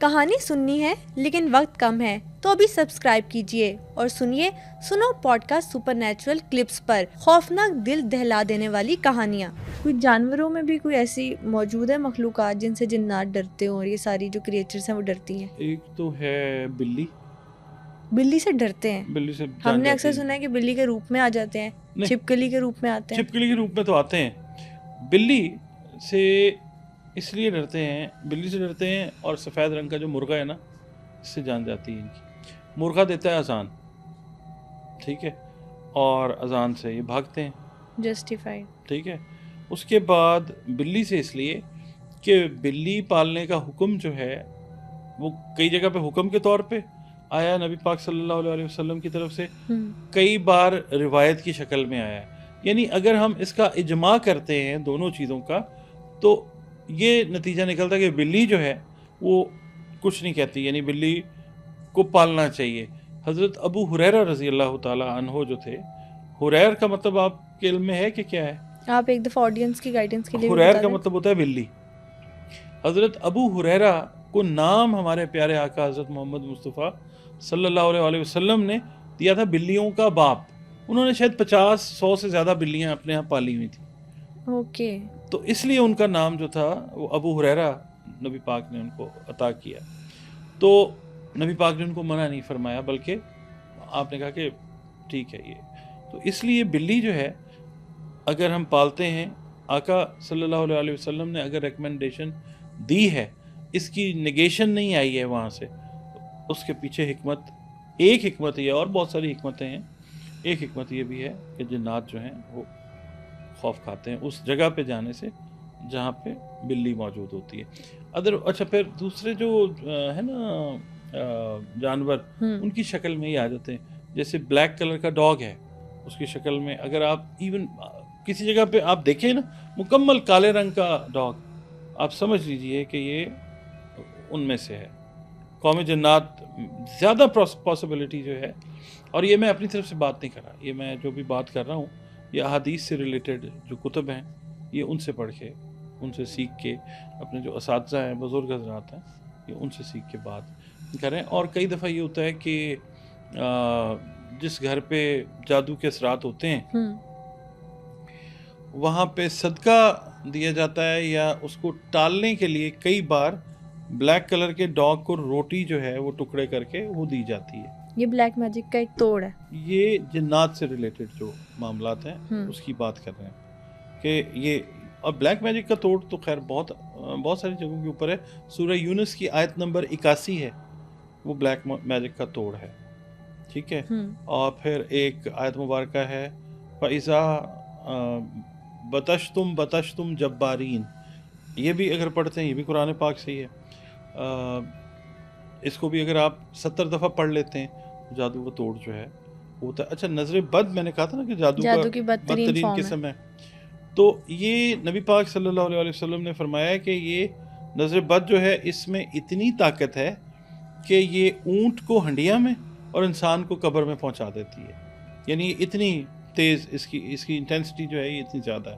کہانی سننی ہے لیکن وقت کم ہے تو ابھی سبسکرائب کیجئے اور سنیے Suno podcast supernatural clips پر خوفناک دل دہلا دینے والی کہانیاں. کوئی جانوروں میں بھی کوئی ایسی موجود ہے مخلوقات جن سے جنات ڈرتے ہوں اور یہ ساری جو کریچرز ہیں وہ ڈرتی ہیں؟ ایک تو ہے بلی سے ڈرتے ہیں. بلی سے ہم نے اکثر سنا ہے کہ بلی کے روپ میں آ جاتے ہیں, چھپکلی کے روپ میں آتے ہیں. چھپکلی کے روپ میں تو آتے ہیں. بلی سے اس لیے ڈرتے ہیں اور سفید رنگ کا جو مرغا ہے نا, اس سے جان جاتی ہے ان کی. مرغا دیتا ہے اذان, ٹھیک ہے, اور اذان سے یہ بھاگتے ہیں, جسٹیفائیڈ, ٹھیک ہے. اس کے بعد بلی سے اس لیے کہ بلی پالنے کا حکم جو ہے وہ کئی جگہ پہ حکم کے طور پہ آیا نبی پاک صلی اللہ علیہ وسلم کی طرف سے, کئی بار روایت کی شکل میں آیا ہے. یعنی اگر ہم اس کا اجماع کرتے ہیں دونوں چیزوں کا تو یہ نتیجہ نکلتا ہے کہ بلی جو ہے وہ کچھ نہیں کہتی, یعنی بلی کو پالنا چاہیے. حضرت ابو ہریرہ رضی اللہ تعالی عنہ جو تھے, ہریر کا مطلب آپ کے علم میں ہے کہ کیا ہے؟ آپ ایک دفعہ آڈینس کی گائیڈنس کے لیے ہریر کا مطلب ہوتا ہے بلی. حضرت ابو ہریرہ کو نام ہمارے پیارے آقا حضرت محمد مصطفیٰ صلی اللہ علیہ وسلم نے دیا تھا بلیوں کا باپ. انہوں نے شاید 50-100 سے زیادہ بلیاں اپنے یہاں پالی ہوئی تھیں. اوکے. تو اس لیے ان کا نام جو تھا وہ ابو ہریرہ نبی پاک نے ان کو عطا کیا. تو نبی پاک نے ان کو منع نہیں فرمایا, بلکہ آپ نے کہا کہ ٹھیک ہے یہ. تو اس لیے بلی جو ہے اگر ہم پالتے ہیں, آقا صلی اللہ علیہ وسلم نے اگر ریکمنڈیشن دی ہے, اس کی نگیشن نہیں آئی ہے وہاں سے, اس کے پیچھے ایک حکمت یہ, اور بہت ساری حکمتیں ہیں. ایک حکمت یہ بھی ہے کہ جنات جو ہیں وہ خوف کھاتے ہیں اس جگہ پہ جانے سے جہاں پہ بلی موجود ہوتی ہے. اچھا, پھر دوسرے جو ہے نا جانور, ان کی شکل میں ہی آ جاتے ہیں. جیسے بلیک کلر کا ڈاگ ہے, اس کی شکل میں اگر آپ ایون کسی جگہ پہ آپ دیکھیں نا مکمل کالے رنگ کا ڈاگ, آپ سمجھ لیجئے کہ یہ ان میں سے ہے. قوم جنات زیادہ پاسبلٹی جو ہے, اور یہ میں اپنی طرف سے بات نہیں کر رہا, یہ میں جو بھی بات کر رہا ہوں یہ احادیث سے ریلیٹڈ جو کتب ہیں یہ ان سے پڑھ کے, ان سے سیکھ کے, اپنے جو اساتذہ ہیں, بزرگ حضرات ہیں, یہ ان سے سیکھ کے بات کریں. اور کئی دفعہ یہ ہوتا ہے کہ جس گھر پہ جادو کے اثرات ہوتے ہیں وہاں پہ صدقہ دیا جاتا ہے, یا اس کو ٹالنے کے لیے کئی بار بلیک کلر کے ڈاگ کو روٹی جو ہے وہ ٹکڑے کر کے وہ دی جاتی ہے. یہ بلیک میجک کا ایک توڑ ہے. یہ جنات سے ریلیٹڈ جو معاملات ہیں اس کی بات کر رہے ہیں کہ یہ, اور بلیک میجک کا توڑ تو خیر بہت ساری جگہوں کے اوپر ہے. سورہ یونس کی آیت نمبر 81 ہے, وہ بلیک میجک کا توڑ ہے, ٹھیک ہے. اور پھر ایک آیت مبارکہ ہے فَإِذَا بَتَشْتُمْ جَبَّارِينَ, یہ بھی اگر پڑھتے ہیں یہ بھی قرآن پاک سے ہی ہے. اس کو بھی اگر آپ 70 دفعہ پڑھ لیتے ہیں جادو کا توڑ جو ہے ہوتا ہے. اچھا, نظر بد میں نے کہا تھا نا کہ جادو کی بدترین قسم ہے, تو یہ نبی پاک صلی اللہ علیہ وسلم نے فرمایا ہے کہ یہ نظر بد جو ہے اس میں اتنی طاقت ہے کہ یہ اونٹ کو ہنڈیا میں اور انسان کو قبر میں پہنچا دیتی ہے. یعنی اتنی تیز اس کی انٹینسٹی جو ہے یہ اتنی زیادہ ہے.